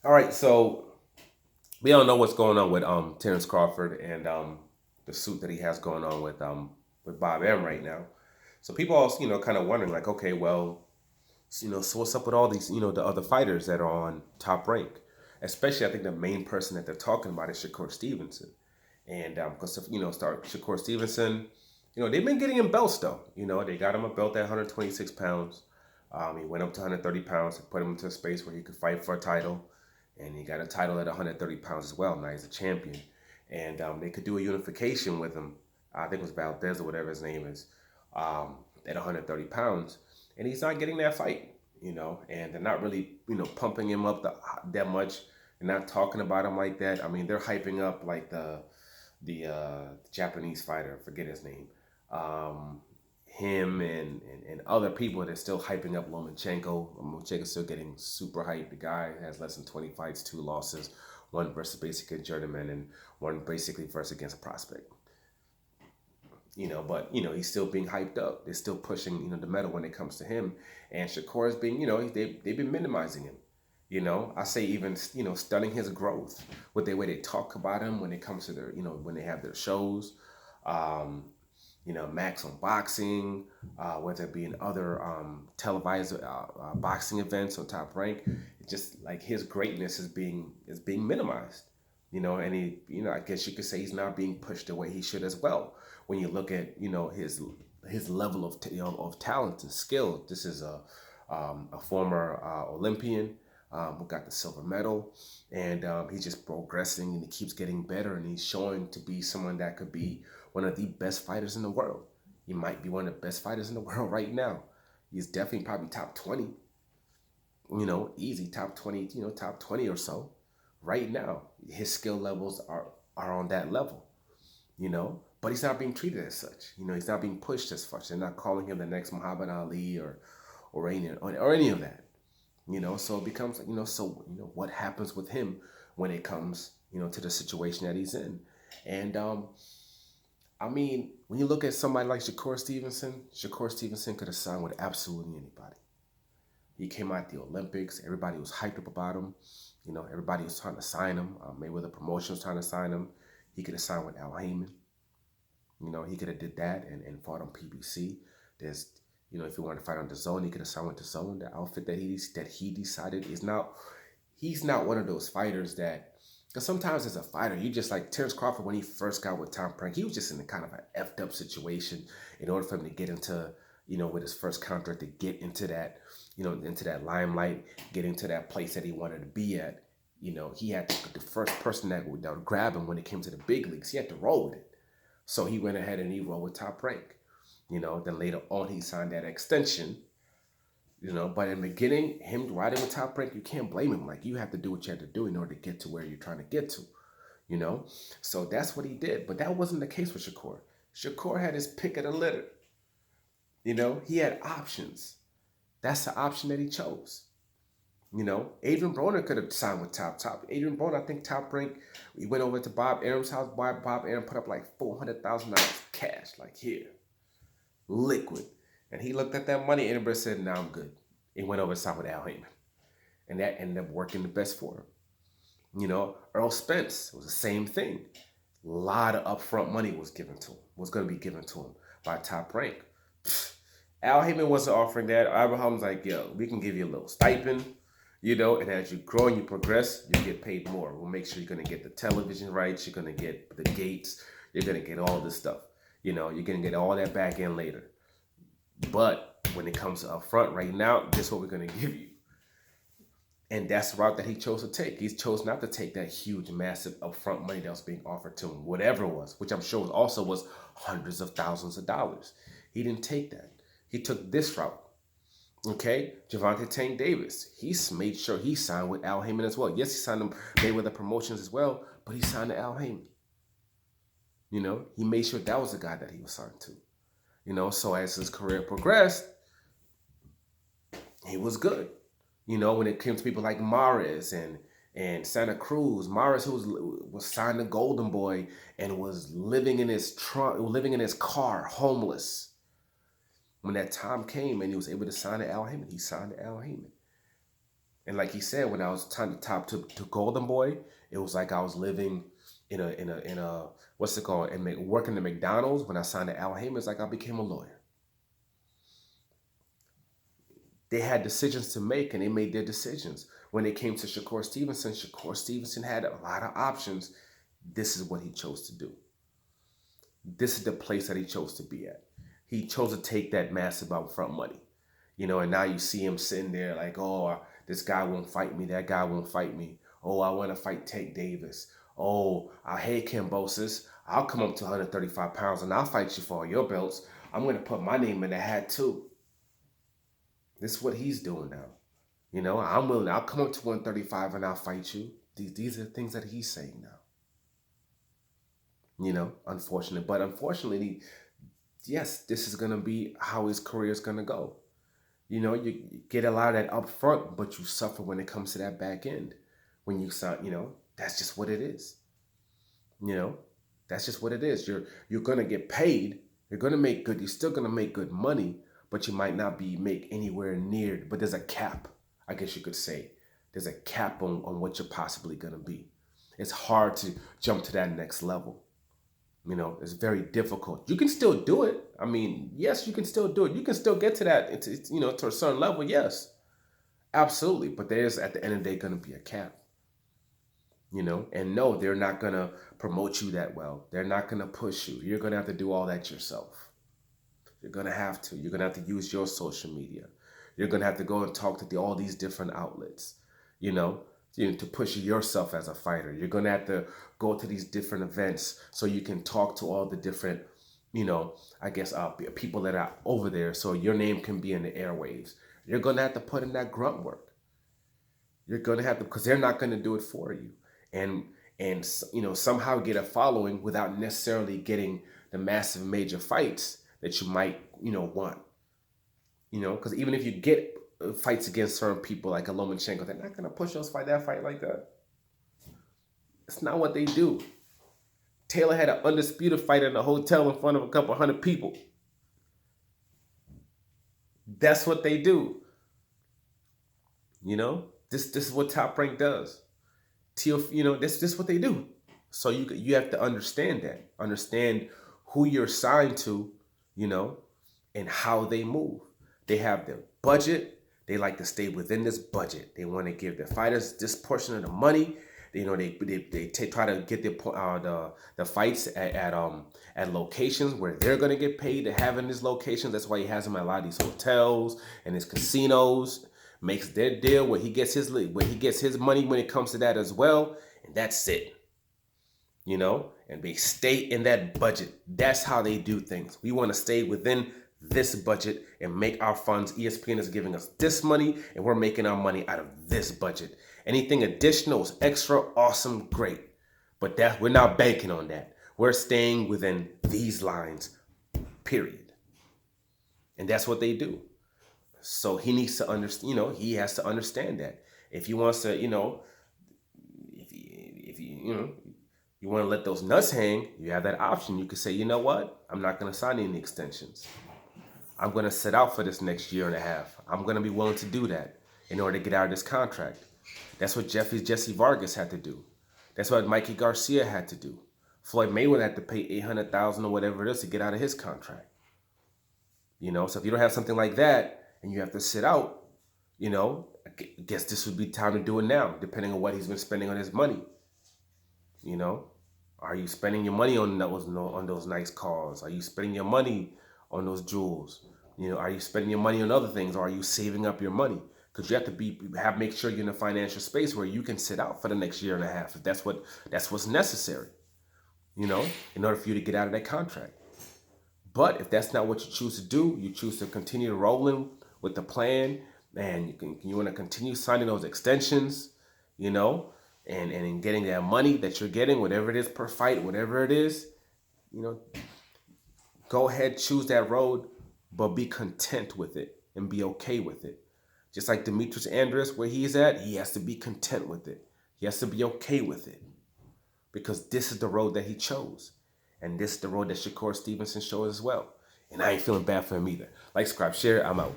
All right, so we don't know what's going on with Terrence Crawford and the suit that he has going on with Bob M right now. So people are kind of wondering like, okay, well, so what's up with all these the other fighters that are on Top Rank? Especially, I think the main person that they're talking about is Shakur Stevenson, and because start Shakur Stevenson, they've been getting him belts though. They got him a belt at 126 pounds. He went up to 130 pounds and put him into a space where he could fight for a title, and he got a title at 130 pounds as well. Now he's a champion, and they could do a unification with him. I think it was Valdez or whatever his name is, at 130 pounds, and he's not getting that fight. And they're not really pumping him up that much. They're not talking about him like that. I mean, they're hyping up like the Japanese fighter, forget his name, um, him and other people. They're still hyping up Lomachenko. Lomachenko's still getting super hyped. The guy has less than 20 fights, 2 losses, one versus basically a journeyman and one basically versus against a prospect. But he's still being hyped up. They're still pushing the metal when it comes to him. And Shakur is being they've been minimizing him. I say even stunning his growth with the way they talk about him when it comes to their when they have their shows. Um, Max on boxing, whether it be in other televised boxing events on Top Rank. It's just like his greatness is being minimized. And I guess you could say he's not being pushed the way he should as well. When you look at his level of talent and skill, this is a former Olympian who got the silver medal, and he's just progressing and he keeps getting better, and he's showing to be someone that could be one of the best fighters in the world. He might be one of the best fighters in the world right now. He's definitely probably top 20, easy top 20, top 20 or so right now. His skill levels are on that level, but he's not being treated as such. He's not being pushed as such. They're not calling him the next Muhammad Ali or any of that. So it becomes like, what happens with him when it comes, to the situation that he's in. And I mean, when you look at somebody like Shakur Stevenson could have signed with absolutely anybody. He came out the Olympics. Everybody was hyped up about him. Everybody was trying to sign him. Mayweather Promotion was trying to sign him. He could have signed with Al Heyman. He could have did that and fought on PBC. There's, if he wanted to fight on the Zone, he could have signed with the Zone. The outfit that he decided is not. He's not one of those fighters that. Because sometimes as a fighter, you just like Terrence Crawford when he first got with Tom Prank, he was just in a kind of an effed up situation in order for him to get into, with his first contract to get into that, into that limelight, get into that place that he wanted to be at. He had the first person that would grab him when it came to the big leagues. He had to roll with it. So he went ahead and he rolled with Top Rank. Then later on he signed that extension. But in the beginning, him riding with Top Rank, you can't blame him. Like, you have to do what you have to do in order to get to where you're trying to get to. You know, so that's what he did. But that wasn't the case with Shakur. Shakur had his pick of the litter. He had options. That's the option that he chose. Adrian Broner could have signed with Top. Adrian Broner, I think Top Rank, he went over to Bob Arum's house. Bob Arum put up like $400,000 cash, like here, liquid. And he looked at that money and said, "Nah, I'm good." He went over to sign with Al Heyman. And that ended up working the best for him. Earl Spence was the same thing. A lot of upfront money was going to be given to him by Top Rank. Al Heyman wasn't offering that. Abraham's like, "Yo, we can give you a little stipend, and as you grow and you progress, you get paid more. We'll make sure you're going to get the television rights, you're going to get the gates, you're going to get all this stuff. You're going to get all that back in later. But when it comes to upfront right now, this is what we're going to give you." And that's the route that he chose to take. He chose not to take that huge, massive upfront money that was being offered to him, whatever it was, which I'm sure also was hundreds of thousands of dollars. He didn't take that. He took this route. Okay, Javante Tank Davis. He made sure he signed with Al Heyman as well. Yes, he signed him Mayweather Promotions as well, but he signed to Al Heyman. He made sure that was the guy that he was signed to. So as his career progressed, he was good. When it came to people like Mares and Santa Cruz, Mares who was signed to Golden Boy and was living in his car, homeless. When that time came and he was able to sign to Al Heyman, he signed to Al Heyman. And like he said, when I was trying to top to Golden Boy, it was like I was living in a what's it called, and working at McDonald's. When I signed to Al Heyman, it's like I became a lawyer. They had decisions to make, and they made their decisions. When it came to Shakur Stevenson had a lot of options. This is what he chose to do. This is the place that he chose to be at. He chose to take that massive upfront money, and now you see him sitting there like, oh, this guy won't fight me, that guy won't fight me. Oh, I want to fight Tank Davis. Oh, hey, Kambosos, I'll come up to 135 pounds and I'll fight you for all your belts. I'm going to put my name in the hat too. This is what he's doing now. I'm willing. I'll come up to 135 and I'll fight you. These are things that he's saying now. Unfortunate. But unfortunately, yes, this is going to be how his career is going to go. You get a lot of that up front, but you suffer when it comes to that back end. When you sign, that's just what it is. You know, that's just what it is. You're gonna get paid. You're gonna make good. You're still gonna make good money, but you might not make anywhere near. But there's a cap. I guess you could say there's a cap on what you're possibly gonna be. It's hard to jump to that next level. It's very difficult. You can still do it. I mean, yes, you can still do it. You can still get to that, to a certain level. Yes, absolutely. But there's at the end of the day going to be a cap. And no, they're not going to promote you that well. They're not going to push you. You're going to have to do all that yourself. You're going to have to. You're going to have to use your social media. You're going to have to go and talk to all these different outlets, to push yourself as a fighter. You're going to have to go to these different events so you can talk to all the different, I guess, people that are over there so your name can be in the airwaves. You're going to have to put in that grunt work. You're going to have to, because they're not going to do it for you. And somehow get a following without necessarily getting the massive major fights that you might, want. Because even if you get fights against certain people like a Lomachenko, they're not going to push those that fight like that. It's not what they do. Taylor had an undisputed fight in a hotel in front of a couple hundred people. That's what they do. This is what Top Rank does. This is what they do. So you have to understand that. Understand who you're signed to, and how they move. They have their budget. They like to stay within this budget. They want to give their fighters this portion of the money. They try to get the fights at locations where they're going to get paid to have in these locations. That's why he has them at a lot of these hotels and his casinos. Makes their deal where he gets his money when it comes to that as well, and that's it. And they stay in that budget. That's how they do things. We want to stay within this budget and make our funds. ESPN is giving us this money, and we're making our money out of this budget. Anything additional is extra, awesome, great. But we're not banking on that. We're staying within these lines, period. And that's what they do. So he needs to understand, he has to understand that. If he wants to, if you want to let those nuts hang, you have that option. You could say, you know what? I'm not going to sign any extensions. I'm going to sit out for this next year and a half. I'm going to be willing to do that in order to get out of this contract. That's what Jesse Vargas had to do. That's what Mikey Garcia had to do. Floyd Mayweather had to pay $800,000 or whatever it is to get out of his contract. So if you don't have something like that and you have to sit out, I guess this would be time to do it now, depending on what he's been spending on his money. Are you spending your money on those nice cars? Are you spending your money on those jewels? Are you spending your money on other things, or are you saving up your money? Because you have to make sure you're in a financial space where you can sit out for the next year and a half if that's what's necessary. In order for you to get out of that contract. But if that's not what you choose to do, you choose to continue rolling with the plan, and you want to continue signing those extensions, and getting that money that you're getting, whatever it is per fight, whatever it is, go ahead, choose that road, but be content with it and be okay with it. Just like Demetrius Andrews, where he's at, he has to be content with it. He has to be okay with it, because this is the road that he chose. And this is the road that Shakur Stevenson chose as well. And I ain't feeling bad for him either. Like, subscribe, share. I'm out.